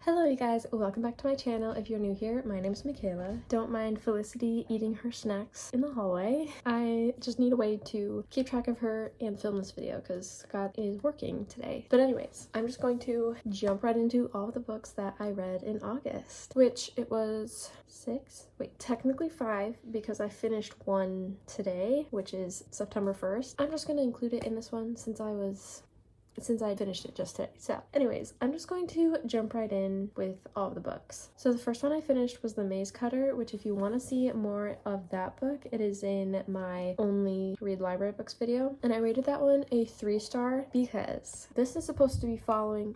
Hello you guys, welcome back to my channel. If you're new here, my name's Michaela. Don't mind Felicity eating her snacks in the hallway. I just need a way to keep track of her and film this video because Scott is working today. But anyways, I'm just going to jump right into all of the books that I read in August, which it was technically 5 because I finished one today, which is September 1st. I'm just going to include it in this one since I finished it just today. So anyways, I'm just going to jump right in with all of the books. So the first one I finished was The Maze Cutter, which if you want to see more of that book, it is in my only read library books video. And I rated that one a 3-star because this is supposed to be following,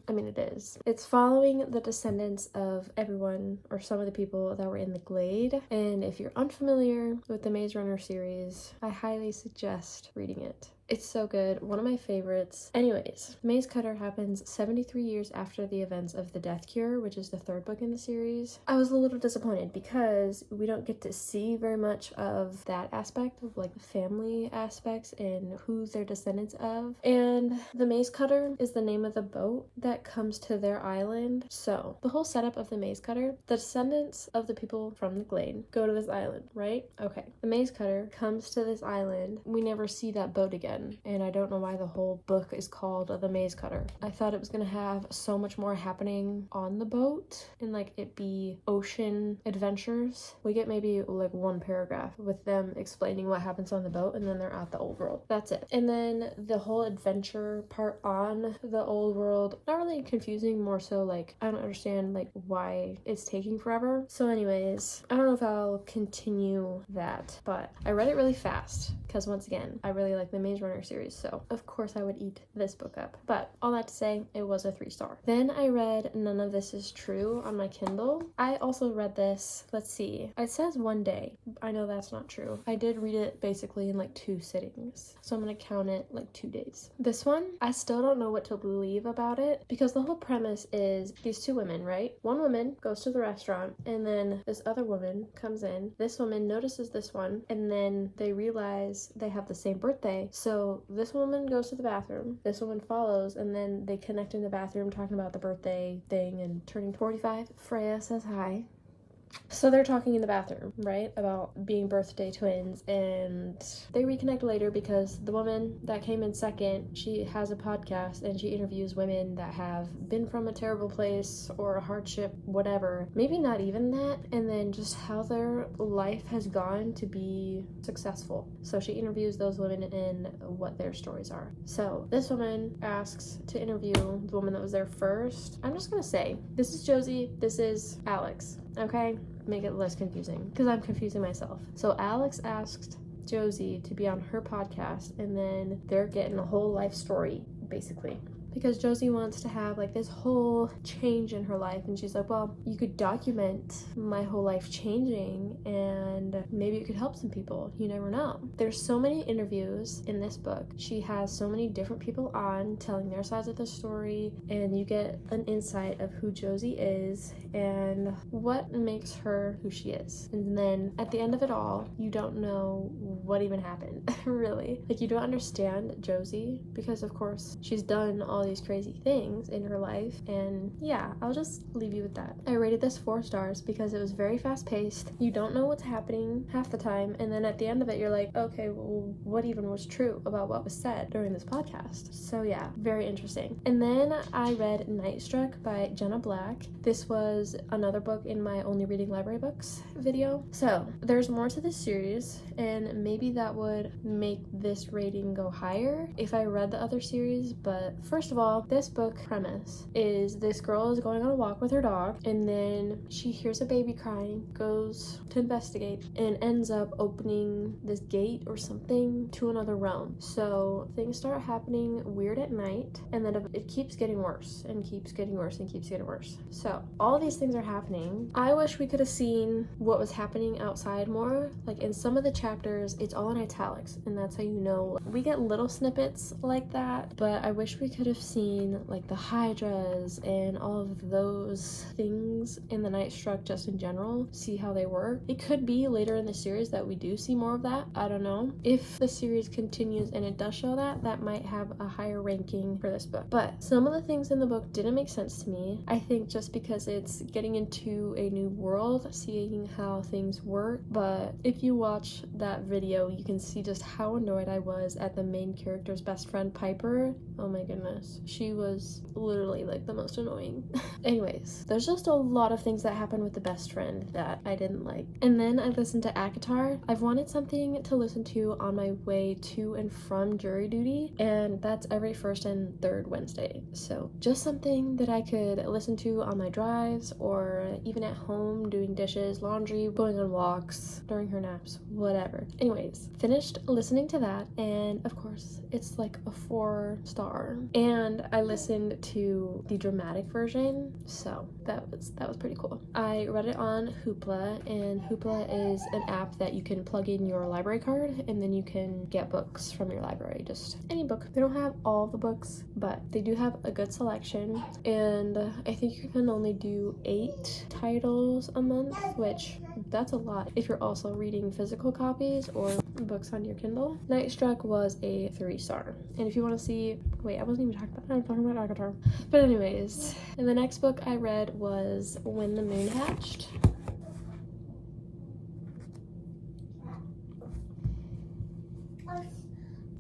it's following the descendants of everyone or some of the people that were in the Glade. And if you're unfamiliar with the Maze Runner series, I highly suggest reading it. It's so good. One of my favorites. Anyways, Maze Cutter happens 73 years after the events of The Death Cure, which is the 3rd book in the series. I was a little disappointed because we don't get to see very much of that aspect of like the family aspects and who they're descendants of. And the Maze Cutter is the name of the boat that comes to their island. So the whole setup of the Maze Cutter, the descendants of the people from the Glade go to this island, right? Okay. The Maze Cutter comes to this island. We never see that boat again. And I don't know why the whole book is called The Maze Cutter. I thought it was gonna have so much more happening on the boat and like it be ocean adventures. We get maybe like one paragraph with them explaining what happens on the boat and then they're at the old world. That's it. And then the whole adventure part on the old world, not really confusing, more so like I don't understand like why it's taking forever. So anyways, I don't know if I'll continue that, but I read it really fast because once again, I really like the Maze Runner series, so of course I would eat this book up. But all that to say, it was a 3-star. Then I read None of This Is True on my Kindle. I also read this, let's see, it says one day. I know that's not true. I did read it basically in like 2 sittings, so I'm gonna count it like 2 days. This one, I still don't know what to believe about it because the whole premise is these 2 women, right? One woman goes to the restaurant and then this other woman comes in. This woman notices this one and then they realize they have the same birthday. So this woman goes to the bathroom, this woman follows, and then they connect in the bathroom talking about the birthday thing and turning 45. Freya says hi. So they're talking in the bathroom, right, about being birthday twins, and they reconnect later because the woman that came in second, she has a podcast and she interviews women that have been from a terrible place or a hardship, whatever, maybe not even that, and then just how their life has gone to be successful. So she interviews those women and what their stories are. So this woman asks to interview the woman that was there first. I'm just gonna say, this is Josie, this is Alex, okay? Make it less confusing because I'm confusing myself. So Alex asked Josie to be on her podcast and then they're getting a whole life story basically. Because Josie wants to have like this whole change in her life and she's like, well, you could document my whole life changing and maybe it could help some people. You never know. There's so many interviews in this book. She has so many different people on telling their sides of the story and you get an insight of who Josie is and what makes her who she is. And then at the end of it all, you don't know what even happened, really. Like you don't understand Josie because of course she's done all these crazy things in her life, and yeah, I'll just leave you with that. I rated this 4 stars because it was very fast paced. You don't know what's happening half the time, and then at the end of it you're like, okay, well, what even was true about what was said during this podcast? So yeah, very interesting. And then I read Night Struck by Jenna Black. This was another book in my only reading library books video. So there's more to this series and maybe that would make this rating go higher if I read the other series, but first of all, this book premise is this girl is going on a walk with her dog and then she hears a baby crying, goes to investigate, and ends up opening this gate or something to another realm. So things start happening weird at night and then it keeps getting worse and keeps getting worse and keeps getting worse. So all these things are happening. I wish we could have seen what was happening outside more. Like in some of the chapters, it's all in italics and that's how you know. We get little snippets like that, but I wish we could have seen like the hydras and all of those things in the Night Struck just in general, see how they work. It could be later in the series that we do see more of that. I don't know. If the series continues and it does show that, that might have a higher ranking for this book. But some of the things in the book didn't make sense to me. I think just because it's getting into a new world, seeing how things work. But if you watch that video, you can see just how annoyed I was at the main character's best friend, Piper. Oh my goodness. She was literally like the most annoying. Anyways, there's just a lot of things that happen with the best friend that I didn't like. And then I listened to ACOTAR. I've wanted something to listen to on my way to and from jury duty, and that's every first and third Wednesday. So just something that I could listen to on my drives or even at home doing dishes, laundry, going on walks, during her naps, whatever. Anyways, finished listening to that, and of course it's like a 4-star, and I listened to the dramatic version, so that was pretty cool. I read it on Hoopla, and Hoopla is an app that you can plug in your library card and then you can get books from your library, just any book. They don't have all the books, but they do have a good selection, and I think you can only do 8 titles a month, which that's a lot if you're also reading physical copies or books on your Kindle. Night Struck was a 3-star. And if you want to see, wait, I wasn't even talking about that. I'm talking about ACOTAR. But anyways, and the next book I read was When the Moon Hatched.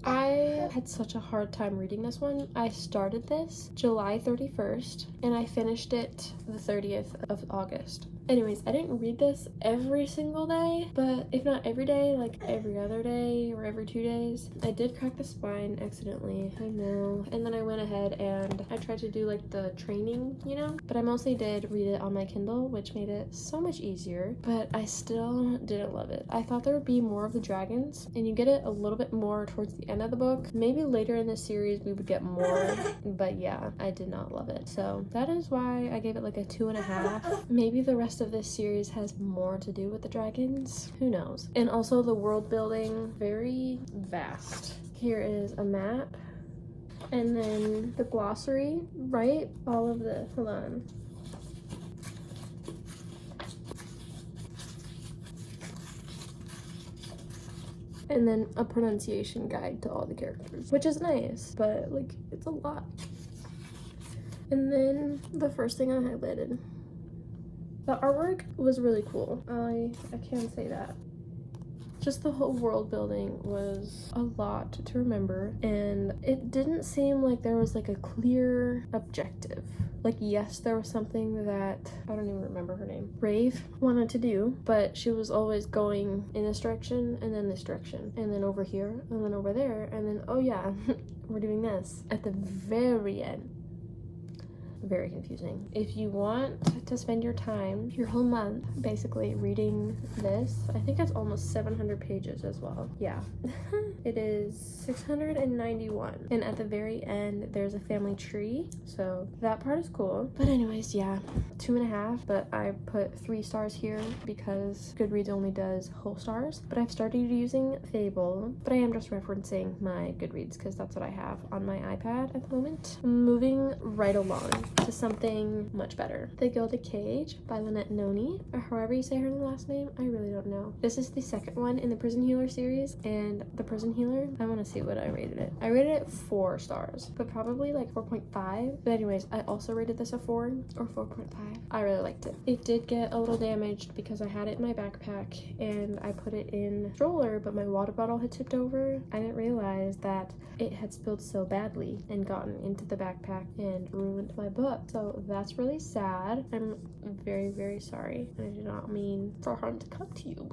I had such a hard time reading this one. I started this July 31st and I finished it the 30th of August. Anyways, I didn't read this every single day, but if not every day, like every other day or every 2 days. I did crack the spine accidentally, I know. And then I went ahead and I tried to do like the training, you know? But I mostly did read it on my Kindle, which made it so much easier, but I still didn't love it. I thought there would be more of the dragons, and you get it a little bit more towards the end of the book. Maybe later in the series we would get more, but yeah, I did not love it. So that is why I gave it like a 2.5. Maybe the rest of this series has more to do with the dragons, who knows. And also the world building, very vast. Here is a map, and then the glossary, right? All of the, hold on. And then a pronunciation guide to all the characters, which is nice, but like it's a lot. And then the first thing I highlighted, the artwork was really cool. I can say that. Just the whole world building was a lot to remember, and it didn't seem like there was like a clear objective. Like, yes, there was something that, I don't even remember her name, Rave wanted to do, but she was always going in this direction and then this direction and then over here and then over there and then, oh yeah, we're doing this at the very end. Very confusing. If you want to spend your time, your whole month, basically reading this, I think it's almost 700 pages as well. Yeah. It is 691. And at the very end, there's a family tree. So that part is cool. But anyways, yeah, 2.5, but I put 3 stars here because Goodreads only does whole stars. But I've started using Fable, but I am just referencing my Goodreads because that's what I have on my iPad at the moment. Moving right along to something much better. The Gilded Cage by Lynette Noni, or however you say her last name, I really don't know. This is the second one in the Prison Healer series, and the Prison Healer, I want to see what I rated it. I rated it 4 stars, but probably like 4.5. But anyways, I also rated this a 4 or 4.5. I really liked it. It did get a little damaged because I had it in my backpack and I put it in a stroller, but my water bottle had tipped over. I didn't realize that it had spilled so badly and gotten into the backpack and ruined my book. So that's really sad. I'm very, very sorry. I did not mean for harm to come to you.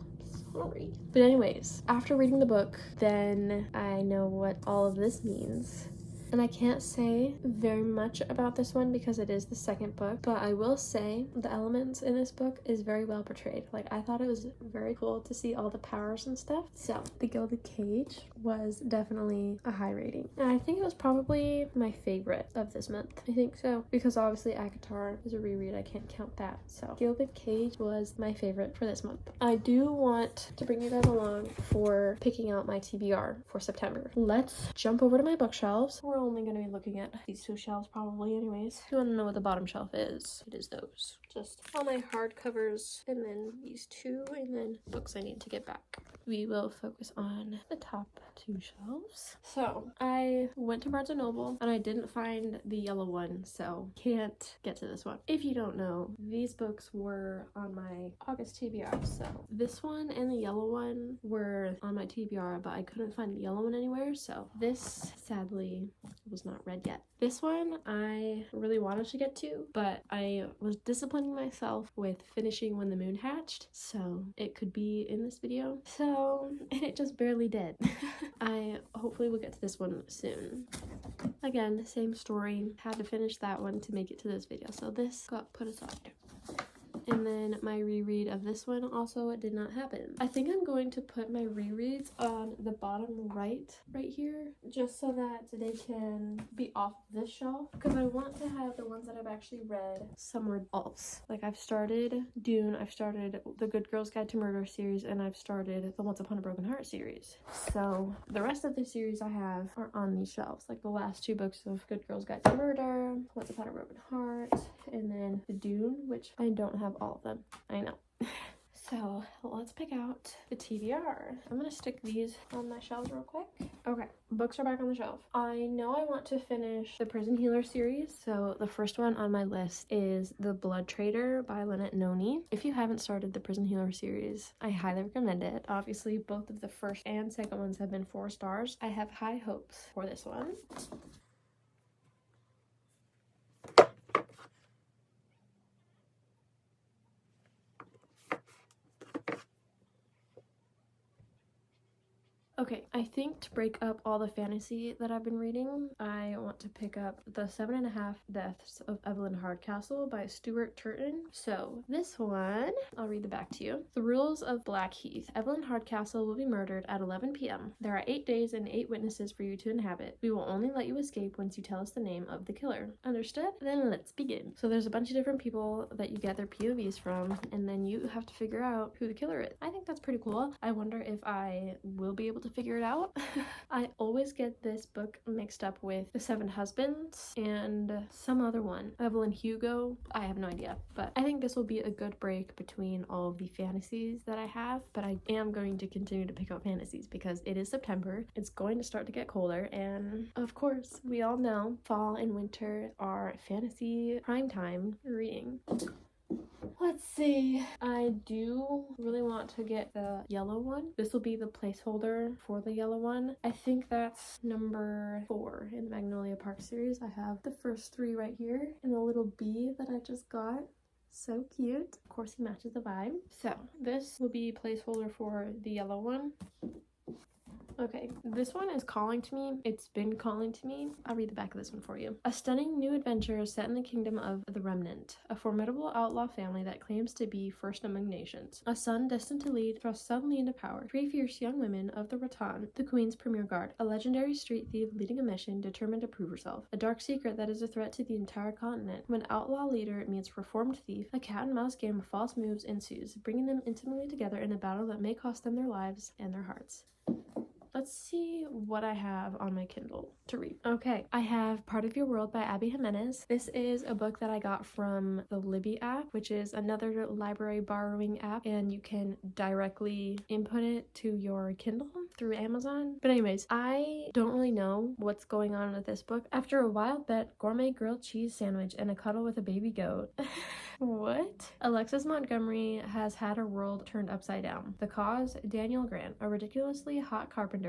Sorry. But anyways, after reading the book, then I know what all of this means. And I can't say very much about this one because it is the second book, but I will say the elements in this book is very well portrayed. Like, I thought it was very cool to see all the powers and stuff. So The Gilded Cage was definitely a high rating. And I think it was probably my favorite of this month. I think so. Because obviously ACOTAR is a reread. I can't count that. So Gilded Cage was my favorite for this month. I do want to bring you guys along for picking out my TBR for September. Let's jump over to my bookshelves. We're only going to be looking at these two shelves probably anyways. If you want to know what the bottom shelf is, it is those. Just all my hardcovers, and then these two, and then books I need to get back. We will focus on the top two shelves. So I went to Barnes & Noble and I didn't find the yellow one, so can't get to this one. If you don't know, these books were on my August TBR, so this one and the yellow one were on my TBR, but I couldn't find the yellow one anywhere, so this sadly was not read yet. This one I really wanted to get to, but I was disciplining myself with finishing When the Moon Hatched, so it could be in this video. So, and it just barely did. I hopefully will get to this one soon. Again, same story. Had to finish that one to make it to this video, so this got put aside. And then my reread of this one also did not happen. I think I'm going to put my rereads on the bottom right here, just so that they can be off this shelf, because I want to have the ones that I've actually read somewhere else. Like I've started Dune, I've started the Good Girl's Guide to Murder series, and I've started the Once Upon a Broken Heart series. So the rest of the series I have are on these shelves, like the last two books of Good Girl's Guide to Murder, Once Upon a Broken Heart, and then the Dune, which I don't have all of them. I know. So let's pick out the TBR. I'm gonna stick these on my shelves real quick. Okay, books are back on the shelf. I know I want to finish the Prison Healer series, so the first one on my list is The Blood Trader by Lynette Noni. If you haven't started the Prison Healer series, I highly recommend it. Obviously, both of the first and second ones have been 4 stars. I have high hopes for this one. Okay, I think to break up all the fantasy that I've been reading, I want to pick up The 7.5 Deaths of Evelyn Hardcastle by Stuart Turton. So this one, I'll read the back to you. The rules of Blackheath. Evelyn Hardcastle will be murdered at 11 p.m. There are 8 days and 8 witnesses for you to inhabit. We will only let you escape once you tell us the name of the killer. Understood? Then let's begin. So there's a bunch of different people that you get their POVs from, and then you have to figure out who the killer is. I think that's pretty cool. I wonder if I will be able to figure it out. I always get this book mixed up with The Seven Husbands and some other one, Evelyn Hugo. I have no idea, but I think this will be a good break between all of the fantasies that I have. But I am going to continue to pick up fantasies because it is September, it's going to start to get colder, and of course we all know fall and winter are fantasy prime time reading. Let's see. I do really want to get the yellow one. This will be the placeholder for the yellow one. I think that's number 4 in the Magnolia Park series. I have the first 3 right here, and the little bee that I just got. So cute. Of course, he matches the vibe. So this will be placeholder for the yellow one. Okay, this one is calling to me. It's been calling to me. I'll read the back of this one for you. A stunning new adventure set in the kingdom of the Remnant, a formidable outlaw family that claims to be first among nations. A son destined to lead thrust suddenly into power. 3 fierce young women of the Rattan, the Queen's premier guard. A legendary street thief leading a mission determined to prove herself. A dark secret that is a threat to the entire continent. When outlaw leader meets reformed thief, a cat and mouse game of false moves ensues, bringing them intimately together in a battle that may cost them their lives and their hearts. Let's see what I have on my Kindle to read. Okay, I have Part of Your World by Abby Jimenez. This is a book that I got from the Libby app, which is another library borrowing app, and you can directly input it to your Kindle through Amazon. But anyways, I don't really know what's going on with this book. After a wild bet, gourmet grilled cheese sandwich, and a cuddle with a baby goat. What? Alexis Montgomery has had her world turned upside down. The cause? Daniel Grant, a ridiculously hot carpenter.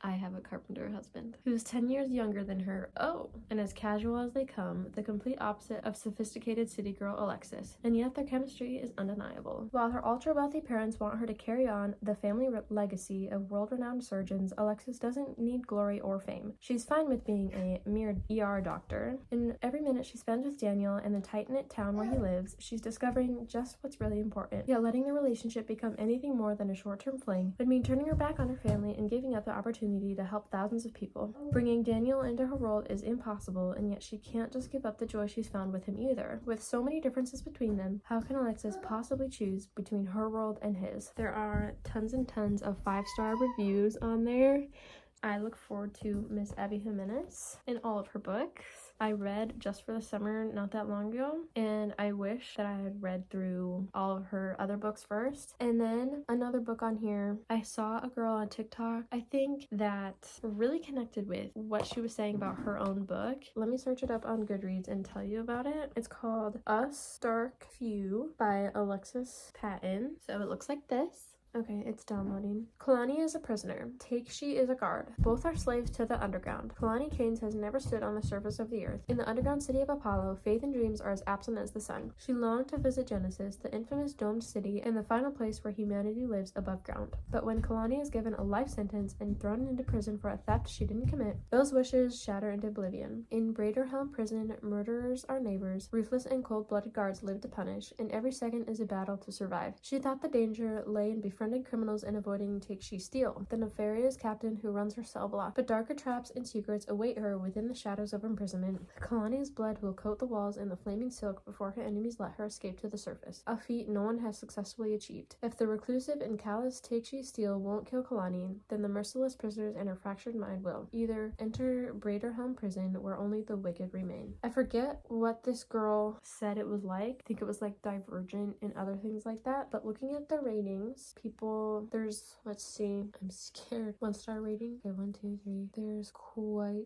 I have a carpenter husband. Who's 10 years younger than her. Oh, and as casual as they come, the complete opposite of sophisticated city girl Alexis. And yet their chemistry is undeniable. While her ultra-wealthy parents want her to carry on the family legacy of world-renowned surgeons, Alexis doesn't need glory or fame. She's fine with being a mere ER doctor. In every minute she spends with Daniel in the tight-knit town where he lives, she's discovering just what's really important. Yet letting the relationship become anything more than a short-term fling would mean turning her back on her family and giving up the opportunity to help thousands of people. Bringing Daniel into her world is impossible, and yet she can't just give up the joy she's found with him either. With so many differences between them, how can Alexis possibly choose between her world and his? There are tons and tons of 5-star reviews on there. I look forward to Miss Abby Jimenez and all of her books. I read Just for the Summer not that long ago, and I wish that I had read through all of her other books first. And then another book on here, I saw a girl on TikTok, I think, that really connected with what she was saying about her own book. Let me search it up on Goodreads and tell you about it. It's called Us Dark Few by Alexis Patton. So it looks like this. Okay, it's downloading. Kalani is a prisoner. Takshi is a guard. Both are slaves to the underground. Kalani Keynes has never stood on the surface of the earth. In the underground city of Apollo, faith and dreams are as absent as the sun. She longed to visit Genesis, the infamous domed city, and the final place where humanity lives above ground. But when Kalani is given a life sentence and thrown into prison for a theft she didn't commit, those wishes shatter into oblivion. In Braderhelm prison, murderers are neighbors, ruthless and cold-blooded guards live to punish, and every second is a battle to survive. She thought the danger lay in befriending criminals and avoiding Takshi Steele, the nefarious captain who runs her cell block. But darker traps and secrets await her within the shadows of imprisonment. Kalani's blood will coat the walls in the flaming silk before her enemies let her escape to the surface, a feat no one has successfully achieved. If the reclusive and callous Takshi Steele won't kill Kalani, then the merciless prisoners and her fractured mind will. Either enter Braderhelm prison, where only the wicked remain. I forget what this girl said it was like. I think it was like Divergent and other things like that. But looking at the ratings, there's, let's see, I'm scared. 1-star rating. Okay, 1, 2, 3. There's quite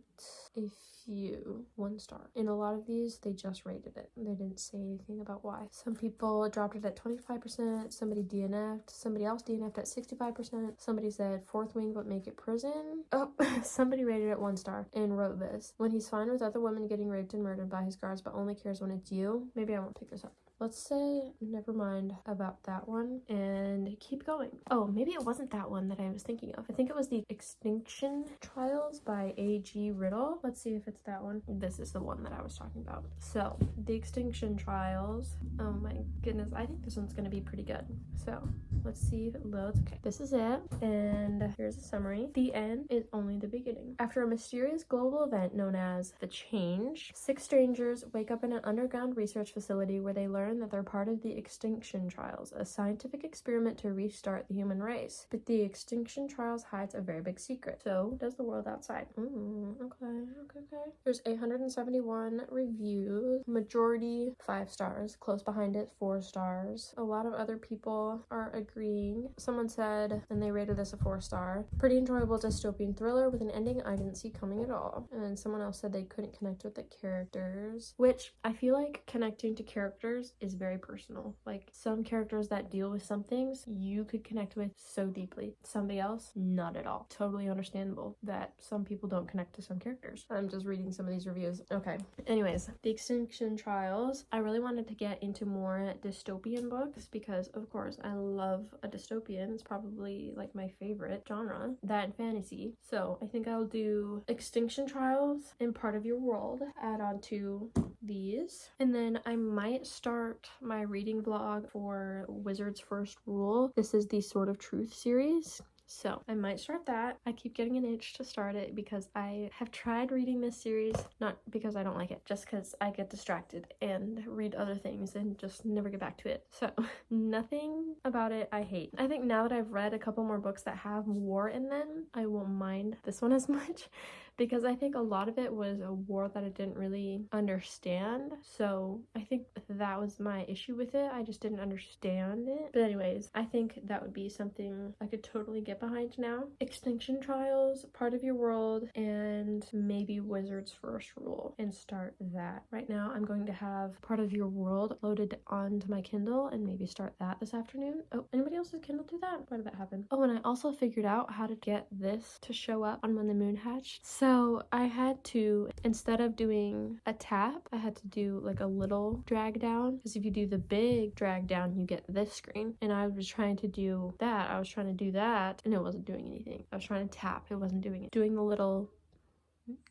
a few 1-star. In a lot of these, they just rated it. They didn't say anything about why. Some people dropped it at 25%. Somebody DNF'd. Somebody else DNF'd at 65%. Somebody said fourth wing but make it prison. Oh, somebody rated it 1-star and wrote this. When he's fine with other women getting raped and murdered by his guards but only cares when it's you. Maybe I won't pick this up. Let's say never mind about that one and keep going. Oh, maybe it wasn't that one that I was thinking of. I think it was the Extinction Trials by A.G. Riddle. Let's see if it's that one. This is the one that I was talking about. So, the Extinction Trials. Oh my goodness, I think this one's gonna be pretty good. So, let's see if it loads. Okay, this is it. And here's a summary. The end is only the beginning. After a mysterious global event known as the Change, 6 strangers wake up in an underground research facility where they learn that they're part of the Extinction Trials, a scientific experiment to restart the human race. But the Extinction Trials hides a very big secret. So does the world outside. Okay. There's 871 reviews. Majority 5 stars. Close behind it 4 stars. A lot of other people are agreeing. Someone said, and they rated this a 4-star, pretty enjoyable dystopian thriller with an ending I didn't see coming at all. And then someone else said they couldn't connect with the characters, which I feel like connecting to characters is very personal. Like, some characters that deal with some things you could connect with so deeply. Somebody else, not at all. Totally understandable that some people don't connect to some characters. I'm just reading some of these reviews. Okay. Anyways, the Extinction Trials. I really wanted to get into more dystopian books because, of course, I love a dystopian. It's probably like my favorite genre. That and fantasy. So I think I'll do Extinction Trials and Part of Your World. Add on to these. And then I might start my reading vlog for Wizard's First Rule. This is the Sword of Truth series. So I might start that. I keep getting an itch to start it because I have tried reading this series, not because I don't like it, just because I get distracted and read other things and just never get back to it. So nothing about it I hate. I think now that I've read a couple more books that have war in them, I won't mind this one as much, because I think a lot of it was a war that I didn't really understand. So I think that was my issue with it. I just didn't understand it. But anyways, I think that would be something I could totally get behind now. Extinction Trials, Part of Your World, and maybe Wizard's First Rule, and start that. Right now I'm going to have Part of Your World loaded onto my Kindle and maybe start that this afternoon. Oh, anybody else's Kindle do that? Why did that happen? Oh, and I also figured out how to get this to show up on When the Moon Hatched. So I had to, instead of doing a tap, I had to do like a little drag down, because if you do the big drag down you get this screen, and I was trying to do that. I was trying to do that and it wasn't doing anything. I was trying to tap, it wasn't doing it. Doing the little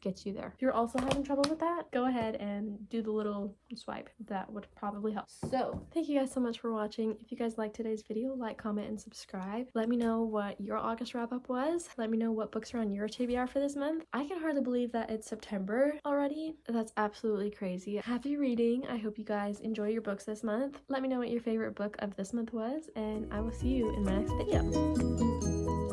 gets you there. If you're also having trouble with that, go ahead and do the little swipe. That would probably help. So thank you guys so much for watching. If you guys liked today's video, like, comment, and subscribe. Let me know what your August wrap up was. Let me know what books are on your TBR for this month. I can hardly believe that it's September already. That's absolutely crazy. Happy reading. I hope you guys enjoy your books this month. Let me know what your favorite book of this month was, and I will see you in my next video.